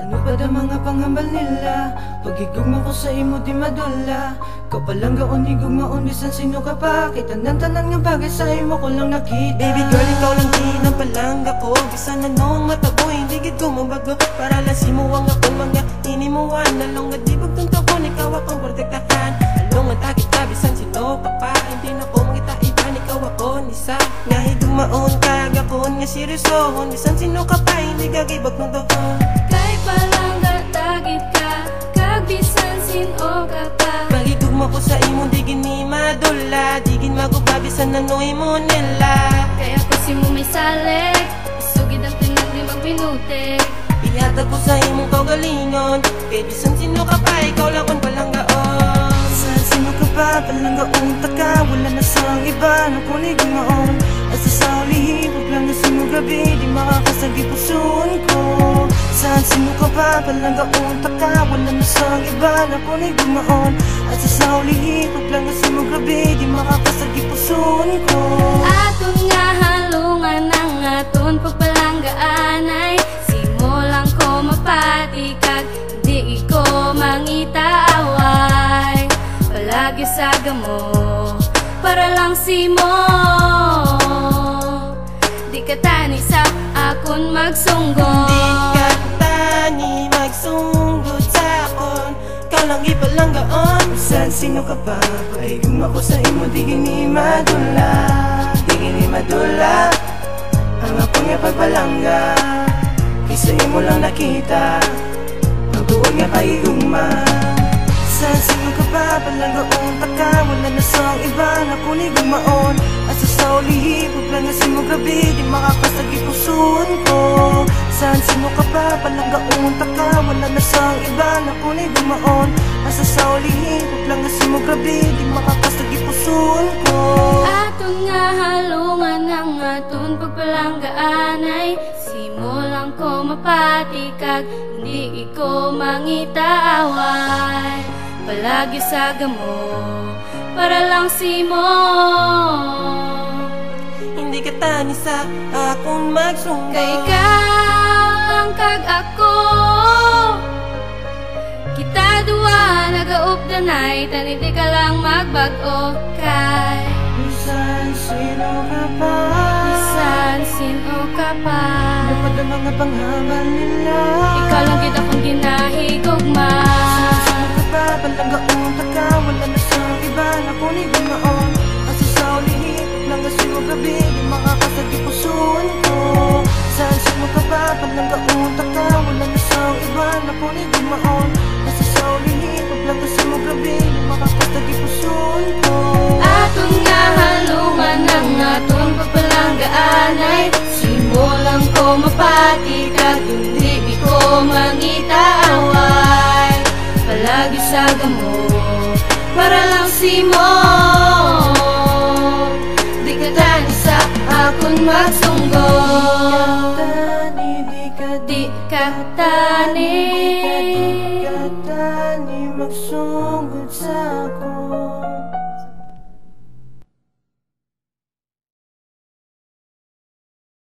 Ano ba da mga panghambal nila? Pag-igugma ko sa imo di madula. Kau palang gaon igugmaon bisan sino ka pa. Tanan-tanan nga bagay sa imo ko lang nakita. Baby girl, ikaw lang din ang palangga ko. Bisan anong matabo, hindi gid ko mabago. Para lang simuwang akong mga inimuwan. Nalong nga di pagtuntakon, ikaw akong protektahan. Along nga takit ka, bisan sino ka pa. Hindi na ko mangita iban, ikaw ako nisa. Nga higugmaon ka, gakon nga seryosohon. Bisan sino ka pa, hindi gagibag ng doon. Kay palangga tagit ka, kag bisan sino ka pa. Pagigugma ko sa imo, di gini madula. Di gin magubabisan na noy mo nila. Kaya ko si mo may salik, isugid ang pinag-limang minutik. Ihatag ko sa imong kaugalingon. Kay bisan sino ka pa, ikaw lang kung palanggaon. Saan sino ka pa, palanggaon taka. Wala na sang iba na kunig maon. Asa sa ulihipog lang na sino gabi, di makakasagi puson ko. Saan sino ka pa, palanggaon taka. Wala na sang iba na kunig maon. Asa sa ulihipog lang na sino gabi, di makakasagi puson ko. Aton nga halungan ang aton pagpalanggaan ay simulang ko mapatikag, di ko mangita away. Palagi sa gamo, para lang si mo. Di ka tani sa akon magsunggol. Di ka tani magsunggol sa akon. Ikaw lang ipalanggaon. Saan sino ka pa, pag-igugma ko sa imo, di gini madula. Di gini madula ang akong nga pagpalangga. Kaysa imo lang nakita, magtuon nga pag-igugma. Saan sino ka pa, palanggaon taka. Wala na sang iba na kunig gumaon. Asa sa ulihipog lang nga simo gabi, di makakasagi puson ko. Saan sino ka pa, palanggaon taka. Wala na sang iba na kunig gumaon. Asa sa ulihipog lang nga simo gabi, di makakasagi puson ko. Aton nga halungan ang aton pagpalanggaan ay simulang ko mapatikag, hindi ko mangita away. Palagi sa gamo, para lang si mo. Hindi ka tani sa akong magsunggol. Kay ikaw lang kag ako, kita duwa nagaupdanay, tani di ka lang magbago. Kay Saan sino ka pa, bisan sino ka pa, ano ba da mga panghambal nila? ikaw lang kita kong ginahigugma. Sino ka pa, palanggaon taka. Wala na sang iba na kunig gumaon. Asa sa ulihipog lang nga sino gabi, di makakasagi puson ko. Saan sino ka pa, palanggaon taka. Wala na sang iba na kunig gumaon. Asa sa ulihipog lang nga sino gabi, di makakasagi puson ko. Aton nga halungan ang aton pagpalanggaan ay simulang ko mapatikag, hindi ko mangita away. Palagi sa gamo, para lang si mo. Di ka tani sa akon magsunggol. Tani, di ka Di ka tani